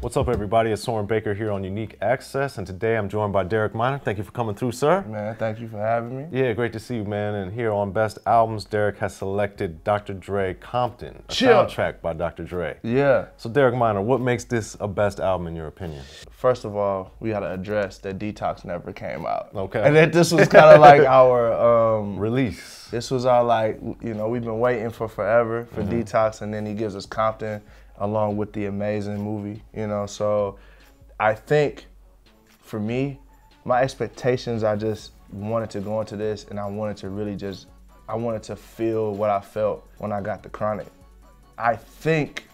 What's up, everybody? It's Soren Baker here on Unique Access, and today I'm joined by Derek Minor. Thank you for coming through, sir. Man, thank you for having me. Yeah, great to see you, man. And here on Best Albums, Derek has selected Dr. Dre Compton, a soundtrack by Dr. Dre. Yeah. So, Derek Minor, what makes this a best album in your opinion? First of all, we got to address that Detox never came out. Okay. And that this was kind of like our release. This was our, like, you know, we've been waiting for forever for Detox, and then he gives us Compton along with the amazing movie, you know. So I think for me, my expectations, I just wanted to go into this and I wanted to really I wanted to feel what I felt when I got the Chronic. I think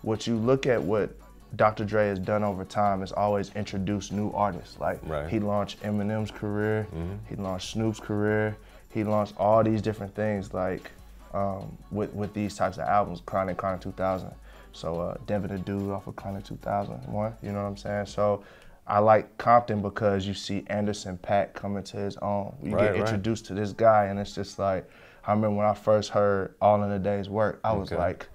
what you look at what Dr. Dre has done over time is always introduce new artists. Like he launched Eminem's career, he launched Snoop's career, he launched all these different things like with these types of albums, Chronic 2000. So Devin the Dude off of Chronic 2001, you know what I'm saying? So I like Compton because you see Anderson Paak coming to his own. You get introduced to this guy, and it's just like, I remember when I first heard All in a Day's Work, I was like,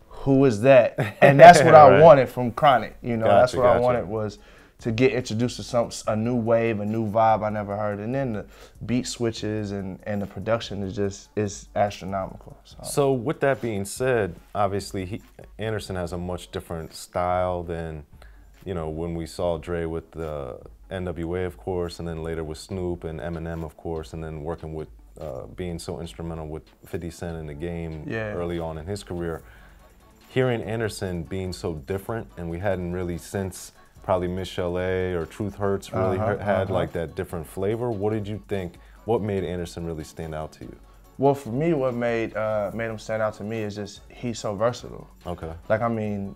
who is that? And that's what I wanted from Chronic, you know, that's what I wanted was to get introduced to a new wave, a new vibe I never heard. And then the beat switches and the production is astronomical. So with that being said, obviously Anderson has a much different style than, you know, when we saw Dre with the N.W.A, of course, and then later with Snoop and Eminem, of course, and then working with, being so instrumental with 50 Cent in the game early on in his career. Hearing Anderson being so different, and we hadn't really since probably Miss Chalet or Truth Hurts really had like that different flavor. What did you think, what made Anderson really stand out to you? Well, for me, what made him stand out to me is just he's so versatile. Okay. Like, I mean,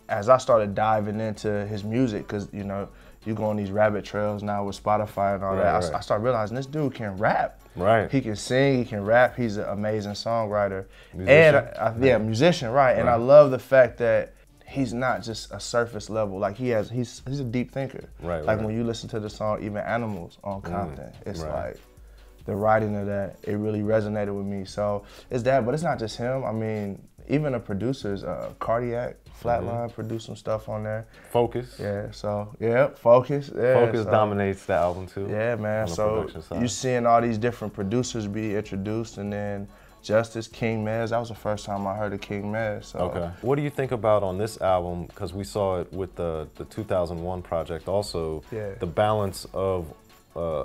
as I started diving into his music, because, you know, you go on these rabbit trails now with Spotify and all that, I started realizing this dude can rap. Right. He can sing, he can rap, he's an amazing songwriter. Musician. And, musician, right. And I love the fact that he's not just a surface level, like he's a deep thinker. Like when you listen to the song Even Animals on Compton, it's like the writing of that, it really resonated with me. So it's that, but it's not just him. I mean, even the producers, Cardiak, Flatline produced some stuff on there. Focus. Yeah, so, Focus. Yeah, Focus dominates the album too. Yeah, man, so you seeing all these different producers be introduced, and then Justice, King Mez, that was the first time I heard of King Mez. So. Okay. What do you think about on this album, because we saw it with the 2001 project also, the balance of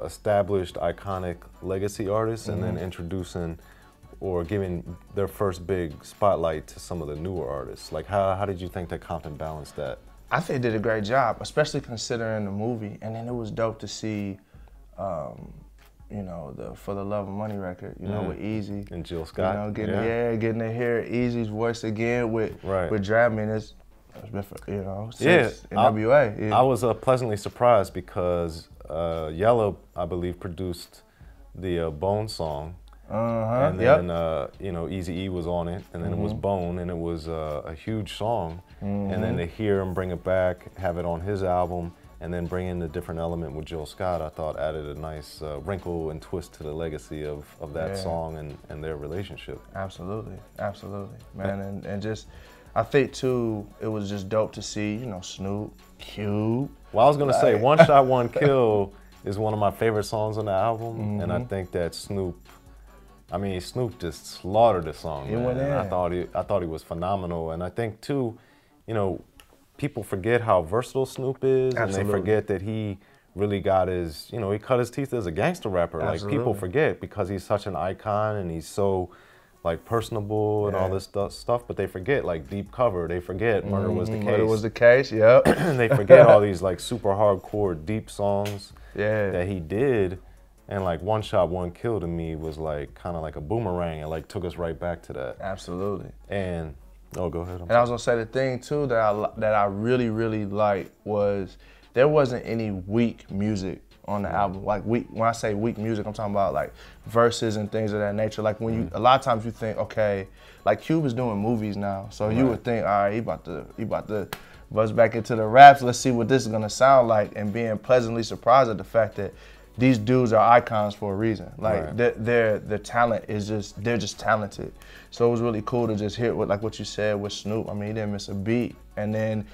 established iconic legacy artists and then introducing or giving their first big spotlight to some of the newer artists? Like how did you think that Compton balanced that? I think they did a great job, especially considering the movie. And then it was dope to see you know, the For the Love of Money record, you know, with Eazy. And Jill Scott. You know, getting to hear Eazy's voice again with Drab. I mean, it's been, you know, since N.W.A. I was pleasantly surprised because Yella, I believe, produced the Bone song. And then, you know, Eazy-E was on it, and then it was Bone, and it was a huge song. And then to hear him bring it back, have it on his album, and then bring in the different element with Jill Scott, I thought added a nice wrinkle and twist to the legacy of that song and their relationship. Absolutely, absolutely, man. And just, I think too, it was just dope to see, you know, Snoop, Cube. Well, I was gonna say, One Shot, One Kill is one of my favorite songs on the album, and I think that Snoop just slaughtered the song, man. And I thought he was phenomenal, and I think too, you know, people forget how versatile Snoop is, and they forget that he really got his, you know, he cut his teeth as a gangster rapper. Like people forget because he's such an icon and he's so like personable and all this stuff, but they forget like Deep Cover, they forget Murder Was the Case. Murder Was the Case, yep. They forget all these like super hardcore deep songs that he did. And like One Shot, One Kill to me was like kind of like a boomerang. It like took us right back to that. Absolutely. And oh, go ahead. And I was gonna say the thing too that I really liked was there wasn't any weak music on the album. Like when I say weak music, I'm talking about like verses and things of that nature. Like when a lot of times you think, okay, like Cube is doing movies now, so you would think, all right, he about to buzz back into the raps. Let's see what this is gonna sound like, and being pleasantly surprised at the fact that these dudes are icons for a reason. Like their talent is they're just talented. So it was really cool to just hear what you said with Snoop. I mean, he didn't miss a beat. And then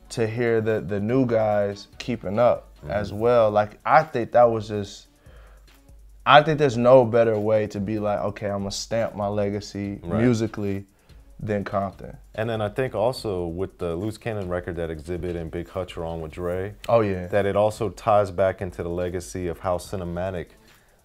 to hear the new guys keeping up as well. Like, I think that was just, I think there's no better way to be like, okay, I'm gonna stamp my legacy musically than Compton. And then I think also with the Loose Cannon record that Exhibit and Big Hutch are on with Dre, oh yeah, that it also ties back into the legacy of how cinematic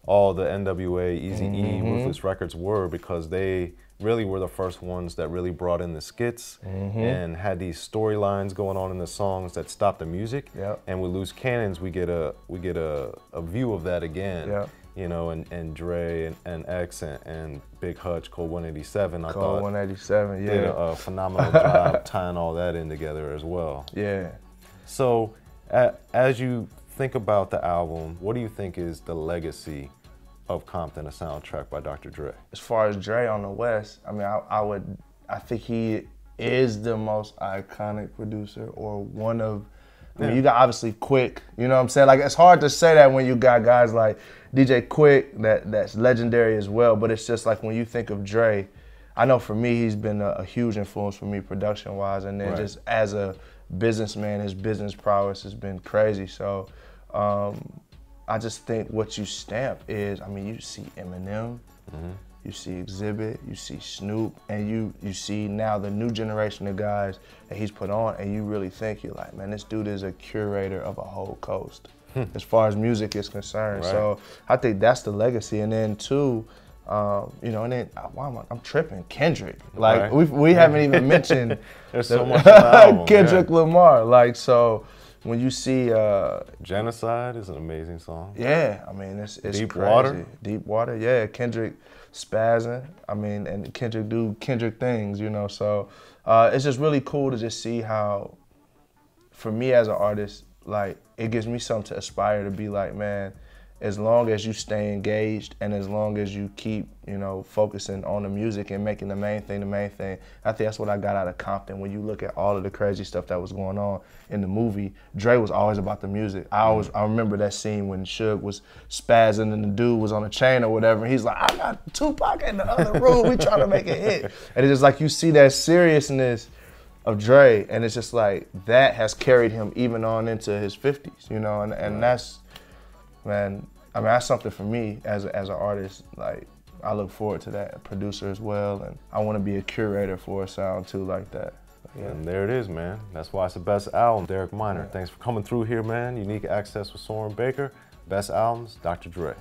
all the N.W.A, Eazy-E, Ruthless Records were, because they really were the first ones that really brought in the skits and had these storylines going on in the songs that stopped the music. And with Loose Cannons, we get a view of that again. You know, and Dre and X and Big Hutch, Code 187, I thought 187, did a phenomenal job tying all that in together as well. Yeah. So as you think about the album, what do you think is the legacy of Compton, a soundtrack by Dr. Dre? As far as Dre on the West, I mean, I think he is the most iconic producer, or one of, I mean, you got obviously Quick, you know what I'm saying? Like, it's hard to say that when you got guys like DJ Quick, that's legendary as well, but it's just like when you think of Dre, I know for me, he's been a huge influence for me production-wise, and then just as a businessman, his business prowess has been crazy. So I just think what you stamp is, I mean, you see Eminem, you see Exhibit, you see Snoop, and you see now the new generation of guys that he's put on, and you really think, you're like, man, this dude is a curator of a whole coast as far as music is concerned. So I think that's the legacy. And then two, you know, and then I'm tripping, Kendrick. Like we haven't even mentioned there's so much album, Kendrick Lamar. Like, so when you see Genocide is an amazing song. Yeah, I mean, it's Deep crazy. Water. Deep Water, yeah. Kendrick spazzing. I mean, and Kendrick do Kendrick things, you know. So it's just really cool to just see how, for me as an artist, like, it gives me something to aspire to be like, man, as long as you stay engaged and as long as you keep, you know, focusing on the music and making the main thing, I think that's what I got out of Compton. When you look at all of the crazy stuff that was going on in the movie, Dre was always about the music. I remember that scene when Suge was spazzing and the dude was on a chain or whatever, and he's like, I got Tupac in the other room, we trying to make a hit. And it's just like, you see that seriousness of Dre, and it's just like, that has carried him even on into his 50s, you know, and that's, man, I mean, that's something for me as an artist. Like, I look forward to that, a producer as well, and I want to be a curator for a sound too, like that. Yeah. And there it is, man. That's why it's the best album. Derek Minor, thanks for coming through here, man. Unique Access with Soren Baker. Best albums, Dr. Dre.